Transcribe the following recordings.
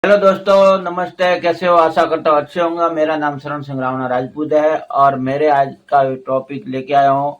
Hello दोस्तों, नमस्ते। कैसे हो? आशा करता हूँ अच्छे होंगे। मेरा नाम शरण सिंह रावना राजपूत है और मेरे आज का टॉपिक लेके आया हूँ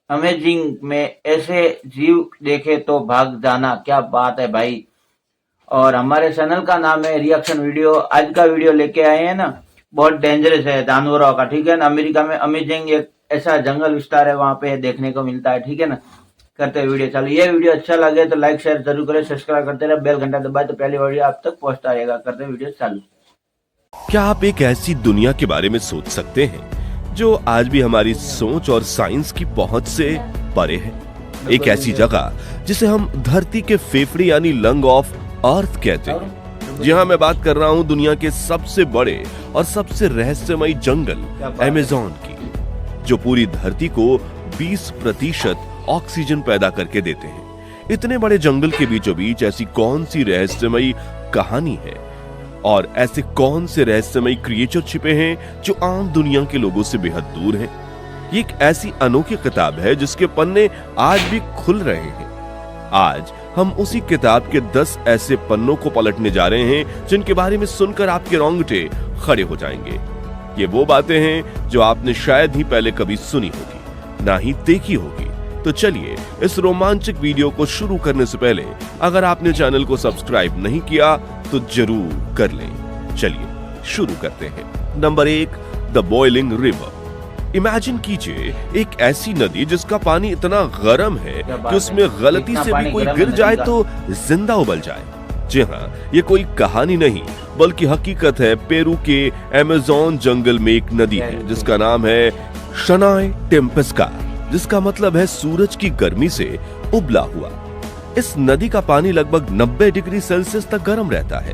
अमेजिंग में ऐसे जीव देखे तो भाग जाना। क्या बात है भाई। और हमारे चैनल का नाम है रिएक्शन वीडियो। आज का वीडियो लेके आए हैं ना, बहुत डेंजरस है जानवरों का, ठीक है ना। अमेरिका में अमेजिंग एक ऐसा जंगल विस्तार है, वहां पे देखने को मिलता है, ठीक है ना। करते हैं वीडियो चालू। ये वीडियो अच्छा लगे तो लाइक शेयर जरूर करें, सब्सक्राइब करते रहे, बेल घंटा दबाए तो पहली वीडियो आप तक पहुंचता रहेगा। करते हैं वीडियो चालू। क्या आप एक ऐसी दुनिया के बारे में सोच सकते हैं जो आज भी हमारी सोच और साइंस की पहुंच से परे है? एक ऐसी जगह जिसे हम धरती के फेफड़े यानी लंग ऑफ अर्थ कहते हैं। जी हाँ, मैं बात कर रहा हूं दुनिया के सबसे बड़े और सबसे रहस्यमयी जंगल अमेज़न की, जो पूरी धरती को 20% ऑक्सीजन पैदा करके देते हैं। इतने बड़े जंगल के बीचों बीच ऐसी कौन सी रहस्यमयी कहानी है और ऐसे कौन से रहस्यमयी क्रिएचर छिपे हैं जो आम दुनिया के लोगों से बेहद दूर हैं? ये एक ऐसी अनोखी किताब है जिसके पन्ने आज भी खुल रहे हैं। आज हम उसी किताब के 10 ऐसे पन्नों को पलटने जा रहे हैं जिनके बारे में सुनकर आपके रोंगटे खड़े हो जाएंगे। ये वो बातें हैं जो आपने शायद ही पहले कभी सुनी होगी, ना ही देखी होगी। तो चलिए इस रोमांचक वीडियो को शुरू करने से पहले अगर आपने चैनल को सब्सक्राइब नहीं किया तो जरूर कर लें। चलिए शुरू करते हैं। Number 1, the boiling river. Imagine कीजिए एक ऐसी नदी जिसका पानी इतना गर्म है कि उसमें गलती से भी कोई गिर जाए तो जिंदा उबल जाए। जी हाँ, ये कोई कहानी नहीं बल्कि हकीकत है। पेरू के अमेज़न जंगल में एक नदी है जिसका नाम है शनाय टेम्पेस्का, जिसका मतलब है सूरज की गर्मी से उबला हुआ। इस नदी का पानी लगभग 90 डिग्री सेल्सियस तक गर्म रहता है।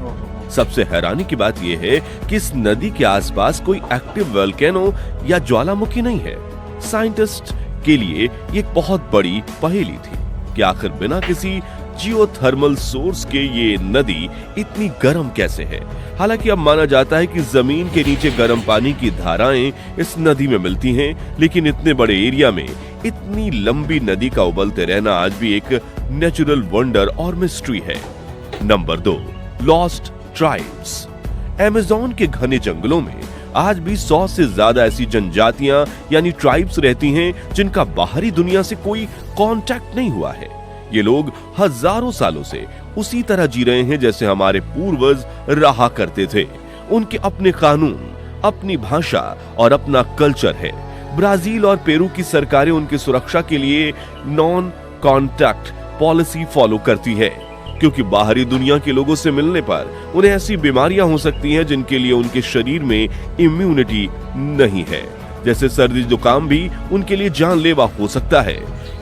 सबसे हैरानी की बात यह है कि इस नदी के आसपास कोई एक्टिव वोल्केनो या ज्वालामुखी नहीं है। साइंटिस्ट के लिए ये एक बहुत बड़ी पहेली थी कि आखिर बिना किसी जियोथर्मल सोर्स के ये नदी इतनी गर्म कैसे है। हालांकि अब माना जाता है कि जमीन के नीचे गर्म पानी की धाराएं इस नदी में मिलती हैं, लेकिन इतने बड़े एरिया में इतनी लंबी नदी का उबलते रहना आज भी एक नेचुरल वंडर और मिस्ट्री है। Number 2, lost tribes. अमेज़न के घने जंगलों में आज भी 100 से ज्यादा ऐसी जनजातियां यानी ट्राइब्स रहती हैं जिनका बाहरी दुनिया से कोई कांटेक्ट नहीं हुआ है। ये लोग हजारों सालों से उसी तरह जी रहे हैं जैसे हमारे पूर्वज रहा करते थे। उनके अपने कानून, अपनी भाषा और अपना कल्चर है। ब्राजील और पेरू की सरकारें उनकी सुरक्षा के लिए नॉन कॉन्टैक्ट पॉलिसी फॉलो करती है, क्योंकि बाहरी दुनिया के लोगों से मिलने पर उन्हें ऐसी बीमारियां हो सकती हैं जिनके लिए उनके शरीर में इम्यूनिटी नहीं है। जैसे सर्दी जुकाम भी उनके लिए जानलेवा हो सकता है।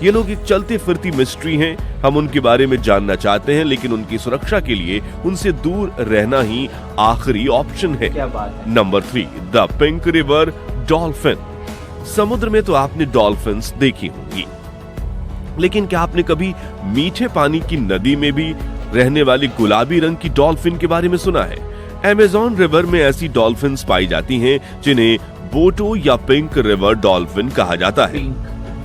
ये लोग एक चलती फिरती मिस्ट्री हैं। हम उनके बारे में जानना चाहते हैं, लेकिन उनकी सुरक्षा के लिए उनसे दूर रहना ही आखिरी ऑप्शन है। Number 3, the pink river dolphin. समुद्र में तो आपने डॉल्फिन्स देखी होंगी, लेकिन क्या आपने कभी मीठे पानी की नदी में भी रहने वाली गुलाबी रंग की डॉल्फिन के बारे में सुना है? अमेज़न रिवर में ऐसी डॉल्फिन्स पाई जाती हैं जिन्हें बोटो या पिंक रिवर डॉल्फिन कहा जाता है।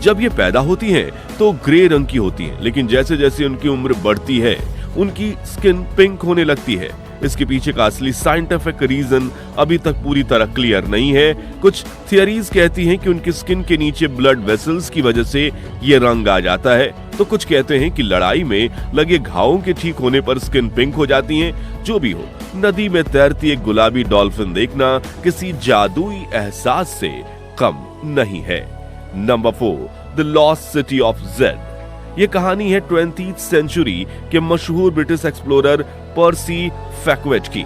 जब ये पैदा होती हैं तो ग्रे रंग की होती हैं, लेकिन जैसे जैसे उनकी उम्र बढ़ती है उनकी स्किन पिंक होने लगती है। इसके पीछे का असली साइंटिफिक रीजन अभी तक पूरी तरह क्लियर नहीं है। कुछ थियरीज कहती हैं कि उनकी स्किन के नीचे ब्लड वेसल्स की वजह से ये रंग आ जाता है, तो कुछ कहते हैं कि लड़ाई में लगे घावों के ठीक होने पर स्किन पिंक हो जाती है। जो भी हो, नदी में तैरती एक गुलाबी डॉल्फिन देखना किसी जादुई एहसास से कम नहीं है। Number 4, the lost city of Z. ये कहानी है 20th सेंचुरी के मशहूर ब्रिटिश एक्सप्लोरर पर्सी फैक्वेट की।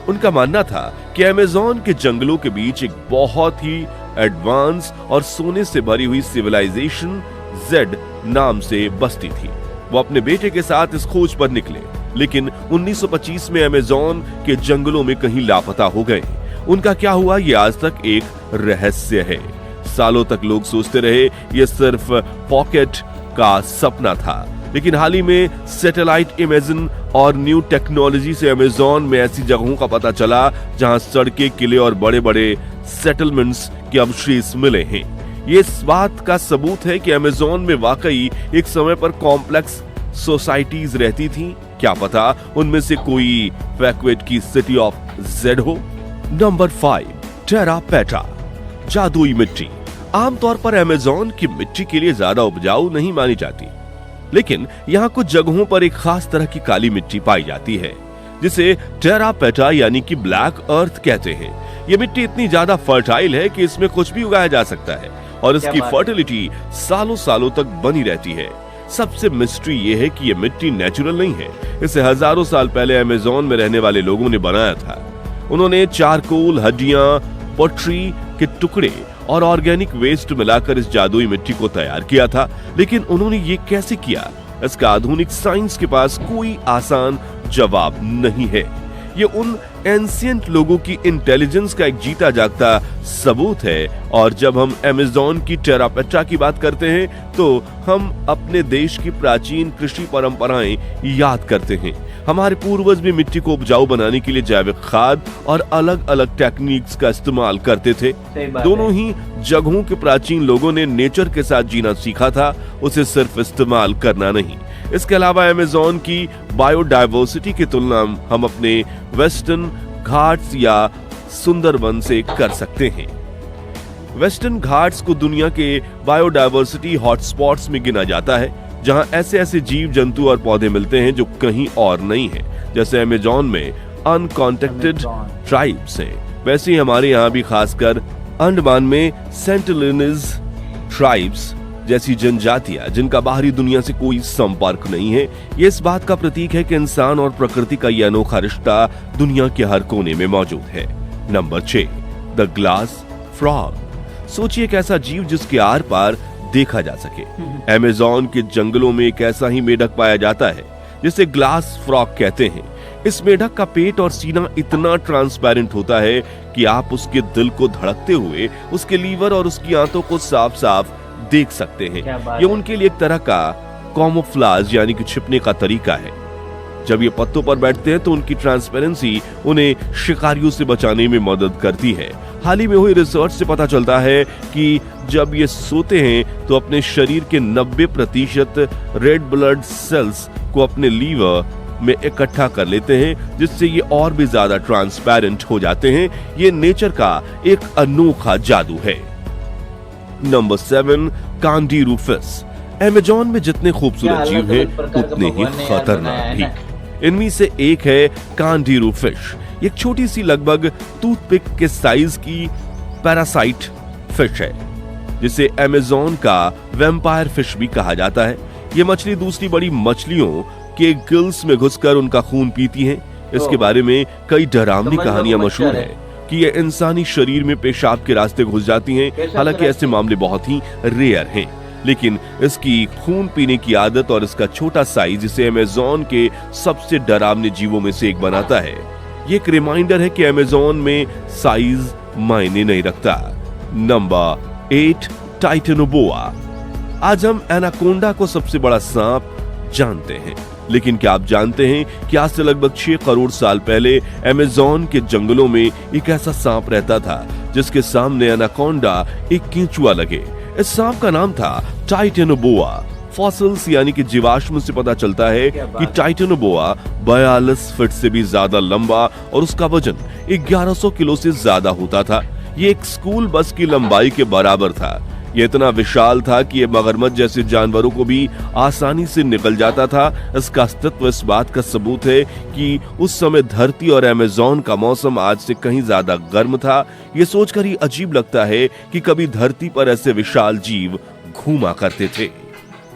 उनका मानना था कि अमेज़न के जंगलों के बीच एक बहुत ही एडवांस और सोने से भरी हुई सिविलाइजेशन जेड नाम से बस्ती थी। वो अपने बेटे के साथ इस खोज पर निकले, लेकिन 1925 में अमेज़न के जंगलों में कहीं लापता हो गए। उनका क्या हुआ ये आज तक एक रहस्य है। सालों तक लोग सोचते रहे ये सिर्फ पॉकेट का सपना था, लेकिन हाल ही में सैटेलाइट इमेजिंग और न्यू टेक्नोलॉजी से अमेज़न में ऐसी जगहों का पता चला जहां सड़कें, किले और बड़े बड़े सेटलमेंट्स के अवशेष मिले हैं। ये इस बात का सबूत है कि अमेज़न में वाकई एक समय पर कॉम्प्लेक्स सोसाइटीज रहती थी क्या पता उनमें से कोई वैक्वेट की सिटी ऑफ जेड हो। नंबर 5, टेरा पेटा, जादुई मिट्टी। आमतौर पर अमेज़न की मिट्टी के लिए ज्यादा उपजाऊ नहीं मानी जाती, लेकिन यहाँ कुछ जगहों पर एक खास तरह की काली मिट्टी पाई जाती है जिसे टेरा पेटा यानी कि ब्लैक अर्थ कहते हैं। ये मिट्टी इतनी ज्यादा फर्टाइल है कि इसमें कुछ भी उगाया जा सकता है और इसकी फर्टिलिटी सालों सालों तक बनी रहती है। सबसे मिस्ट्री ये है कि ये मिट्टी नेचुरल नहीं है, इसे हजारों साल पहले अमेज़न में रहने वाले लोगों ने बनाया था। उन्होंने चारकोल, हड्डियां, पोट्री के टुकड़े और ऑर्गेनिक वेस्ट मिलाकर इस जादुई मिट्टी को तैयार किया था। लेकिन उन्होंने ये कैसे किया, इसका आधुनिक साइंस के पास कोई आसान जवाब नहीं है। ये उन एंशिएंट लोगों की इंटेलिजेंस का एक जीता जागता सबूत है। और जब हम अमेज़न की टेरा पेटा की बात करते हैं तो हम अपने देश की प्राचीन कृषि परंपराएं याद करते हैं। हमारे पूर्वज भी मिट्टी को उपजाऊ बनाने के लिए जैविक खाद और अलग अलग टेक्निक्स का इस्तेमाल करते थे। दोनों ही जगहों के प्राचीन लोगों ने नेचर के साथ जीना सीखा था, उसे सिर्फ इस्तेमाल करना नहीं। इसके अलावा अमेज़न की बायोडायवर्सिटी की तुलना हम अपने वेस्टर्न घाट्स या सुंदरबन से कर सकते हैं। वेस्टर्न घाट्स को दुनिया के बायोडायवर्सिटी हॉटस्पॉट्स में गिना जाता है, जहां ऐसे ऐसे जीव जंतु और पौधे मिलते हैं जो कहीं और नहीं है। जैसे अमेज़न में अनकॉन्टेक्टेड ट्राइब्स हैं, वैसे ही हमारे यहाँ भी खासकर अंडमान में सेंटिलिनीज ट्राइब्स जैसी जनजातियां जिनका बाहरी दुनिया से कोई संपर्क नहीं है। ये इस बात का प्रतीक है कि इंसान और प्रकृति का यह अनोखा रिश्ता दुनिया के हर कोने में मौजूद है। Number 6, the glass frog. सोचिए एक ऐसा जीव जिसके आर पार देखा जा सके। अमेज़न के जंगलों में एक ऐसा ही मेढक पाया जाता है जिसे ग्लास फ्रॉग कहते हैं। इस मेढक का पेट और सीना इतना ट्रांसपेरेंट होता है कि आप उसके दिल को धड़कते हुए उसके लीवर और उसकी आंतों को साफ साफ देख सकते हैं। ये उनके लिए एक तरह का कैमोफ्लेज यानी कि छिपने का तरीका है। जब ये पत्तों पर बैठते हैं तो उनकी ट्रांसपेरेंसी उन्हें शिकारियों से बचाने में मदद करती है। हाल ही में हुई रिसर्च से पता चलता है कि जब ये सोते हैं तो अपने शरीर के 90% रेड ब्लड सेल्स को अपने लीवर में इकट्ठा कर लेते हैं, जिससे ये और भी ज्यादा ट्रांसपेरेंट हो जाते हैं। ये नेचर का एक अनोखा जादू है। Number 7, कांडीरू fish. अमेज़न में जितने खूबसूरत जीव हैं उतने ही खतरनाक भी। इनमें से एक है कांडीरू फिश। एक छोटी सी लगभग टूथपिक के साइज की पैरासाइट फिश है जिसे अमेज़न का वैम्पायर फिश भी कहा जाता है। ये मछली दूसरी बड़ी मछलियों के गिल्स में घुसकर उनका खून पीती है। इसके बारे में कई डरावनी कहानियां मशहूर है कि ये इंसानी शरीर में पेशाब के रास्ते घुस जाती हैं। हालांकि ऐसे मामले बहुत ही रेयर हैं, लेकिन इसकी खून पीने की आदत और इसका छोटा साइज इसे अमेज़न के सबसे डरावने जीवों में से एक बनाता है। ये एक रिमाइंडर है कि अमेज़न में साइज मायने नहीं रखता। Number 8, Titanoboa. आज हम एनाकोंडा को सबसे बड़ा सांप जानते हैं, लेकिन क्या आप जानते हैं कि आज से लगभग 6 करोड़ साल पहले अमेज़न के जंगलों में एक ऐसा सांप रहता था जिसके सामने एनाकोंडा एक केंचुआ लगे। इस सांप का नाम था टाइटेनोबोआ। फॉसिल्स यानी कि जीवाश्म से पता चलता है कि टाइटेनोबोआ 42 फीट से भी ज्यादा लंबा और उसका वजन 1100 किलो से ज्यादा होता था। ये एक स्कूल बस की लंबाई के बराबर था। ये इतना विशाल था कि ये मगरमच्छ जैसे जानवरों को भी आसानी से निकल जाता था। इसका अस्तित्व इस बात का सबूत है कि उस समय धरती और अमेज़न का मौसम आज से कहीं ज्यादा गर्म था। ये सोचकर ही अजीब लगता है कि कभी धरती पर ऐसे विशाल जीव घूमा करते थे।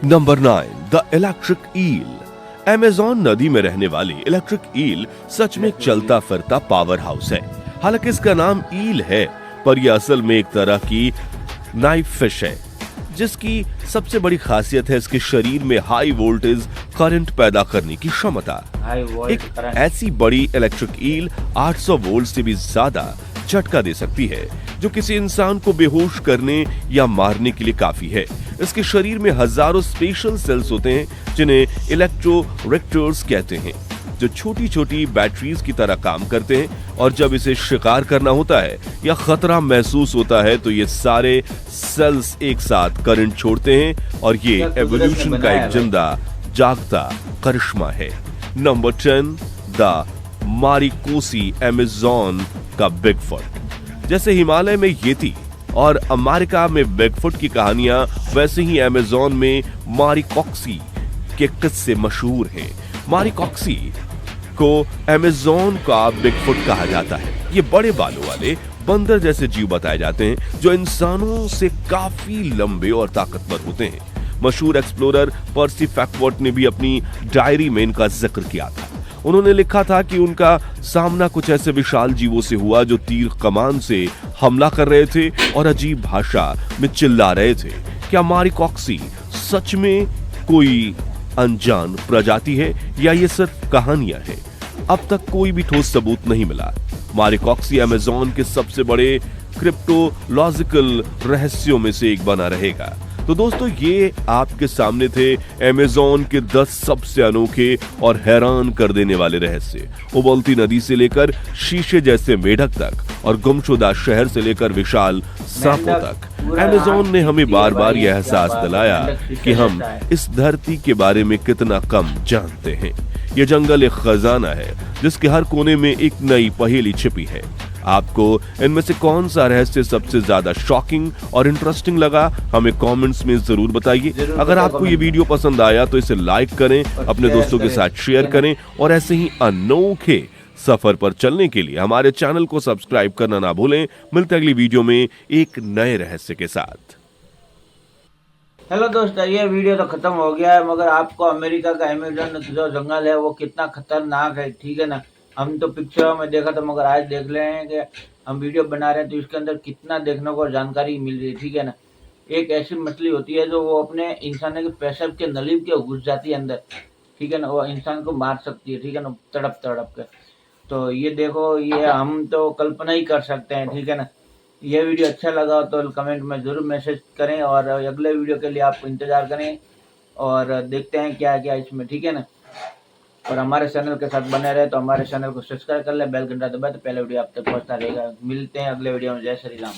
Number 9, the electric eel. Amazon नदी में रहने वाली इलेक्ट्रिक ईल सच में चलता फिरता पावर हाउस है। हालांकि इसका नाम ईल है, पर यह असल में एक तरह की नाइफ फिश है, जिसकी सबसे बड़ी खासियत है इसके शरीर में हाई वोल्टेज करंट पैदा करने की क्षमता। एक ऐसी बड़ी इलेक्ट्रिक ईल 800 वोल्ट से भी ज्यादा झटका दे सकती है, जो किसी इंसान को बेहोश करने या मारने के लिए काफी है। इसके शरीर में हजारों स्पेशल सेल्स होते हैं जिन्हें इलेक्ट्रोरेक्टर्स कहते हैं, जो छोटी छोटी बैटरीज की तरह काम करते हैं। और जब इसे शिकार करना होता है या खतरा महसूस होता है तो ये सारे सेल्स एक साथ करंट छोड़ते हैं और ये एवोल्यूशन का एक जिंदा जागता करिश्मा है। नंबर 10, द मारिकोसी अमेज़न का बिगफुट। जैसे हिमालय में येती और अमेरिका में बिगफुट की कहानियां, वैसे ही अमेज़न में मारिकोसी के किस्से मशहूर हैं। मारिकोसी को अमेज़न का बिगफुट कहा जाता है। ये बड़े बालों वाले बंदर जैसे जीव बताए जाते हैं जो इंसानों से काफी लंबे और ताकतवर होते हैं। मशहूर एक्सप्लोरर पर्सी फैकवर्ट ने भी अपनी डायरी में इनका जिक्र किया था। उन्होंने लिखा था कि उनका सामना कुछ ऐसे विशाल जीवों से हुआ जो तीर कमान से हमला कर रहे थे और अजीब भाषा में चिल्ला रहे थे। क्या मारिकोसी सच में कोई अनजान प्रजाति है या ये सिर्फ कहानियां हैं? अब तक कोई भी ठोस सबूत नहीं मिला। मारिकोसी अमेज़न के सबसे बड़े क्रिप्टोलॉजिकल रहस्यों में से एक बना रहेगा। तो दोस्तों, ये आपके सामने थे अमेज़न के 10 सबसे अनोखे और हैरान कर देने वाले रहस्य। उबलती नदी से लेकर शीशे जैसे मेढक तक और गुमशुदा शहर से लेकर विशाल सांपों तक, अमेज़न ने हमें बार बार यह एहसास दिलाया कि हम इस धरती के बारे में कितना कम जानते हैं। ये जंगल एक खजाना है जिसके हर कोने में एक नई पहेली छिपी है। आपको इनमें से कौन सा रहस्य सबसे ज्यादा शॉकिंग और इंटरेस्टिंग लगा, हमें कमेंट्स में जरूर बताइए। अगर आपको ये वीडियो पसंद आया तो इसे लाइक करें, अपने दोस्तों के साथ शेयर करें और ऐसे ही अनोखे सफर पर चलने के लिए हमारे चैनल को सब्सक्राइब करना ना भूलें। मिलते हैं अगली वीडियो में एक नए रहस्य के साथ। हेलो दोस्तों, ये वीडियो तो खत्म हो गया है, मगर आपको अमेरिका का अमेज़न जो जंगल है वो कितना खतरनाक है, ठीक है ना। हम तो पिक्चरों में देखा था, मगर आज देख रहे हैं कि हम वीडियो बना रहे हैं तो इसके अंदर कितना देखने को जानकारी मिल रही है, ठीक है ना। एक ऐसी मछली होती है जो वो अपने इंसान के पेशाब के नली के घुस जाती है अंदर, ठीक है ना। वो इंसान को मार सकती है, ठीक है ना, तड़प तड़प के। तो ये देखो, ये हम तो कल्पना ही कर सकते हैं, ठीक है ना। ये वीडियो अच्छा लगा तो कमेंट में ज़रूर मैसेज करें और अगले वीडियो के लिए आप इंतज़ार करें और देखते हैं क्या क्या इसमें, ठीक है ना। और हमारे चैनल के साथ बने रहे तो हमारे चैनल को सब्सक्राइब कर ले, बेल घंटा दबाए तो पहले वीडियो आप तक पहुंचता रहेगा। मिलते हैं अगले वीडियो में। जय श्री राम।